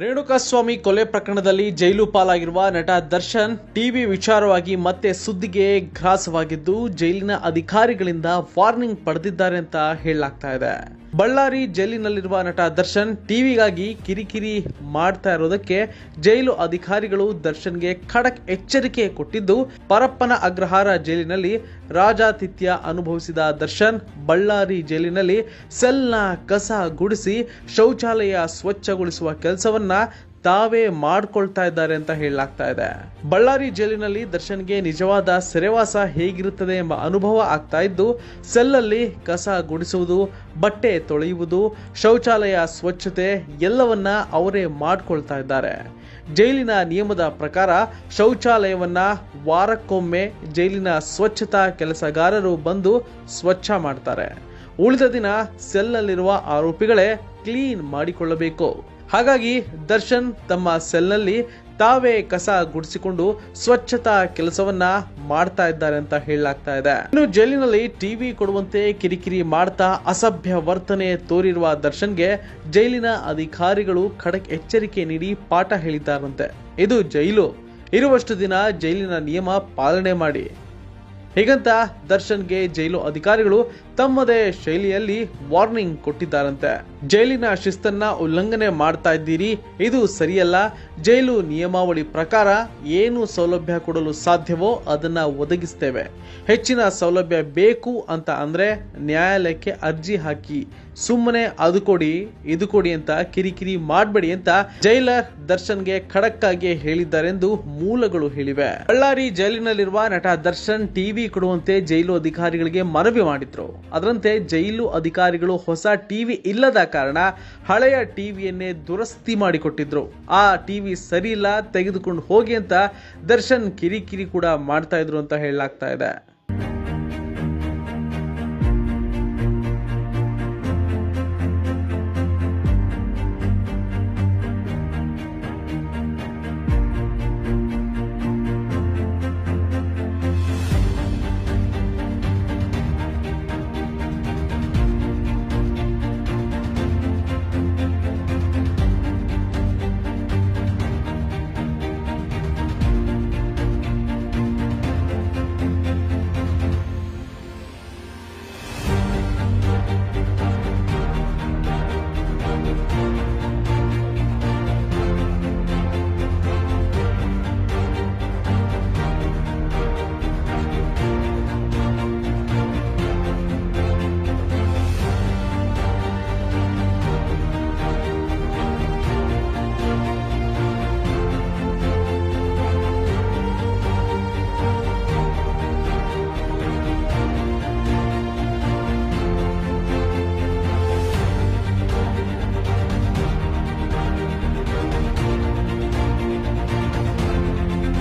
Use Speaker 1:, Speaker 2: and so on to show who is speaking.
Speaker 1: ರೇಣುಕಾಸ್ವಾಮಿ ಕೊಲೆ ಪ್ರಕರಣದಲ್ಲಿ ಜೈಲು ಪಾಲಾಗಿರುವ ನಟ ದರ್ಶನ್ ಟಿವಿ ವಿಚಾರವಾಗಿ ಮತ್ತೆ ಸುದ್ದಿಗೆ ಗ್ರಾಸವಾಗಿದ್ದು ಜೈಲಿನ ಅಧಿಕಾರಿಗಳಿಂದ ವಾರ್ನಿಂಗ್ ಪಡೆದಿದ್ದಾರೆ ಅಂತ ಹೇಳಲಾಗ್ತಾ ಇದೆ. ಬಳ್ಳಾರಿ ಜೈಲಿನಲ್ಲಿರುವ ನಟ ದರ್ಶನ್ ಟಿವಿಗಾಗಿ ಕಿರಿಕಿರಿ ಮಾಡ್ತಾ ಇರೋದಕ್ಕೆ ಜೈಲು ಅಧಿಕಾರಿಗಳು ದರ್ಶನ್ಗೆ ಖಡಕ್ ಎಚ್ಚರಿಕೆ ಕೊಟ್ಟಿದ್ದು, ಪರಪ್ಪನ ಅಗ್ರಹಾರ ಜೈಲಿನಲ್ಲಿ ರಾಜಾತಿಥ್ಯ ಅನುಭವಿಸಿದ ದರ್ಶನ್ ಬಳ್ಳಾರಿ ಜೈಲಿನಲ್ಲಿ ಸೆಲ್ನ ಕಸ ಗುಡಿಸಿ ಶೌಚಾಲಯ ಸ್ವಚ್ಛಗೊಳಿಸುವ ಕೆಲಸವನ್ನ ತಾವೇ ಮಾಡ್ಕೊಳ್ತಾ ಇದ್ದಾರೆ ಅಂತ ಹೇಳಲಾಗ್ತಾ ಇದೆ. ಬಳ್ಳಾರಿ ಜೈಲಿನಲ್ಲಿ ದರ್ಶನ್ಗೆ ನಿಜವಾದ ಸೆರೆವಾಸ ಹೇಗಿರುತ್ತದೆ ಎಂಬ ಅನುಭವ ಆಗ್ತಾ ಇದ್ದು, ಸೆಲ್ಲಲ್ಲಿ ಕಸ ಗುಡಿಸುವುದು, ಬಟ್ಟೆ ತೊಳೆಯುವುದು, ಶೌಚಾಲಯ ಸ್ವಚ್ಛತೆ ಎಲ್ಲವನ್ನ ಅವರೇ ಮಾಡ್ಕೊಳ್ತಾ ಇದ್ದಾರೆ. ಜೈಲಿನ ನಿಯಮದ ಪ್ರಕಾರ ಶೌಚಾಲಯವನ್ನ ವಾರಕ್ಕೊಮ್ಮೆ ಜೈಲಿನ ಸ್ವಚ್ಛತಾ ಕೆಲಸಗಾರರು ಬಂದು ಸ್ವಚ್ಛ ಮಾಡ್ತಾರೆ. ಉಳಿದ ದಿನ ಸೆಲ್ನಲ್ಲಿರುವ ಆರೋಪಿಗಳೇ ಕ್ಲೀನ್ ಮಾಡಿಕೊಳ್ಳಬೇಕು. ಹಾಗಾಗಿ ದರ್ಶನ್ ತಮ್ಮ ಸೆಲ್ನಲ್ಲಿ ತಾವೇ ಕಸ ಗುಡಿಸಿಕೊಂಡು ಸ್ವಚ್ಛತಾ ಕೆಲಸವನ್ನ ಮಾಡ್ತಾ ಇದ್ದಾರೆ ಅಂತ ಹೇಳಲಾಗ್ತಾ ಇದೆ. ಇನ್ನು ಜೈಲಿನಲ್ಲಿ ಟಿವಿ ಕೊಡುವಂತೆ ಕಿರಿಕಿರಿ ಮಾಡ್ತಾ ಅಸಭ್ಯ ವರ್ತನೆ ತೋರಿರುವ ದರ್ಶನ್ಗೆ ಜೈಲಿನ ಅಧಿಕಾರಿಗಳು ಖಡಕ್ ಎಚ್ಚರಿಕೆ ನೀಡಿ ಪಾಠ ಹೇಳಿದ್ದಾರಂತೆ. ಇದು ಜೈಲು, ಇರುವಷ್ಟು ದಿನ ಜೈಲಿನ ನಿಯಮ ಪಾಲನೆ ಮಾಡಿ ಹೀಗಂತ ದರ್ಶನ್ಗೆ ಜೈಲು ಅಧಿಕಾರಿಗಳು ತಮ್ಮದೇ ಶೈಲಿಯಲ್ಲಿ ವಾರ್ನಿಂಗ್ ಕೊಟ್ಟಿದ್ದಾರಂತೆ. ಜೈಲಿನ ಶಿಸ್ತನ್ನ ಉಲ್ಲಂಘನೆ ಮಾಡ್ತಾ ಇದ್ದೀರಿ, ಇದು ಸರಿಯಲ್ಲ. ಜೈಲು ನಿಯಮಾವಳಿ ಪ್ರಕಾರ ಏನು ಸೌಲಭ್ಯ ಕೊಡಲು ಸಾಧ್ಯವೋ ಅದನ್ನ ಒದಗಿಸ್ತೇವೆ. ಹೆಚ್ಚಿನ ಸೌಲಭ್ಯ ಬೇಕು ಅಂತ ಅಂದ್ರೆ ನ್ಯಾಯಾಲಯಕ್ಕೆ ಅರ್ಜಿ ಹಾಕಿ, ಸುಮ್ಮನೆ ಅದು ಕೊಡಿ ಇದು ಕೊಡಿ ಅಂತ ಕಿರಿಕಿರಿ ಮಾಡಬೇಡಿ ಅಂತ ಜೈಲರ್ ದರ್ಶನ್ಗೆ ಖಡಕ್ ಆಗಿ ಹೇಳಿದ್ದಾರೆಂದು ಮೂಲಗಳು ಹೇಳಿವೆ. ಬಳ್ಳಾರಿ ಜೈಲಿನಲ್ಲಿರುವ ನಟ ದರ್ಶನ್ ಟಿವಿ ಕೊಡುವಂತೆ ಜೈಲು ಅಧಿಕಾರಿಗಳಿಗೆ ಮನವಿ ಮಾಡಿದ್ರು. ಅದರಂತೆ ಜೈಲು ಅಧಿಕಾರಿಗಳು ಹೊಸ ಟಿವಿ ಇಲ್ಲದ ಕಾರಣ ಹಳೆಯ ಟಿವಿಯನ್ನೇ ದುರಸ್ತಿ ಮಾಡಿಕೊಟ್ಟಿದ್ರು. ಆ ಟಿವಿ ಸರಿ ಇಲ್ಲ, ತೆಗೆದುಕೊಂಡು ಹೋಗಿ ಅಂತ ದರ್ಶನ್ ಕಿರಿಕಿರಿ ಕೂಡ ಮಾಡ್ತಾ ಇದ್ರು ಅಂತ ಹೇಳಲಾಗ್ತಾ ಇದೆ.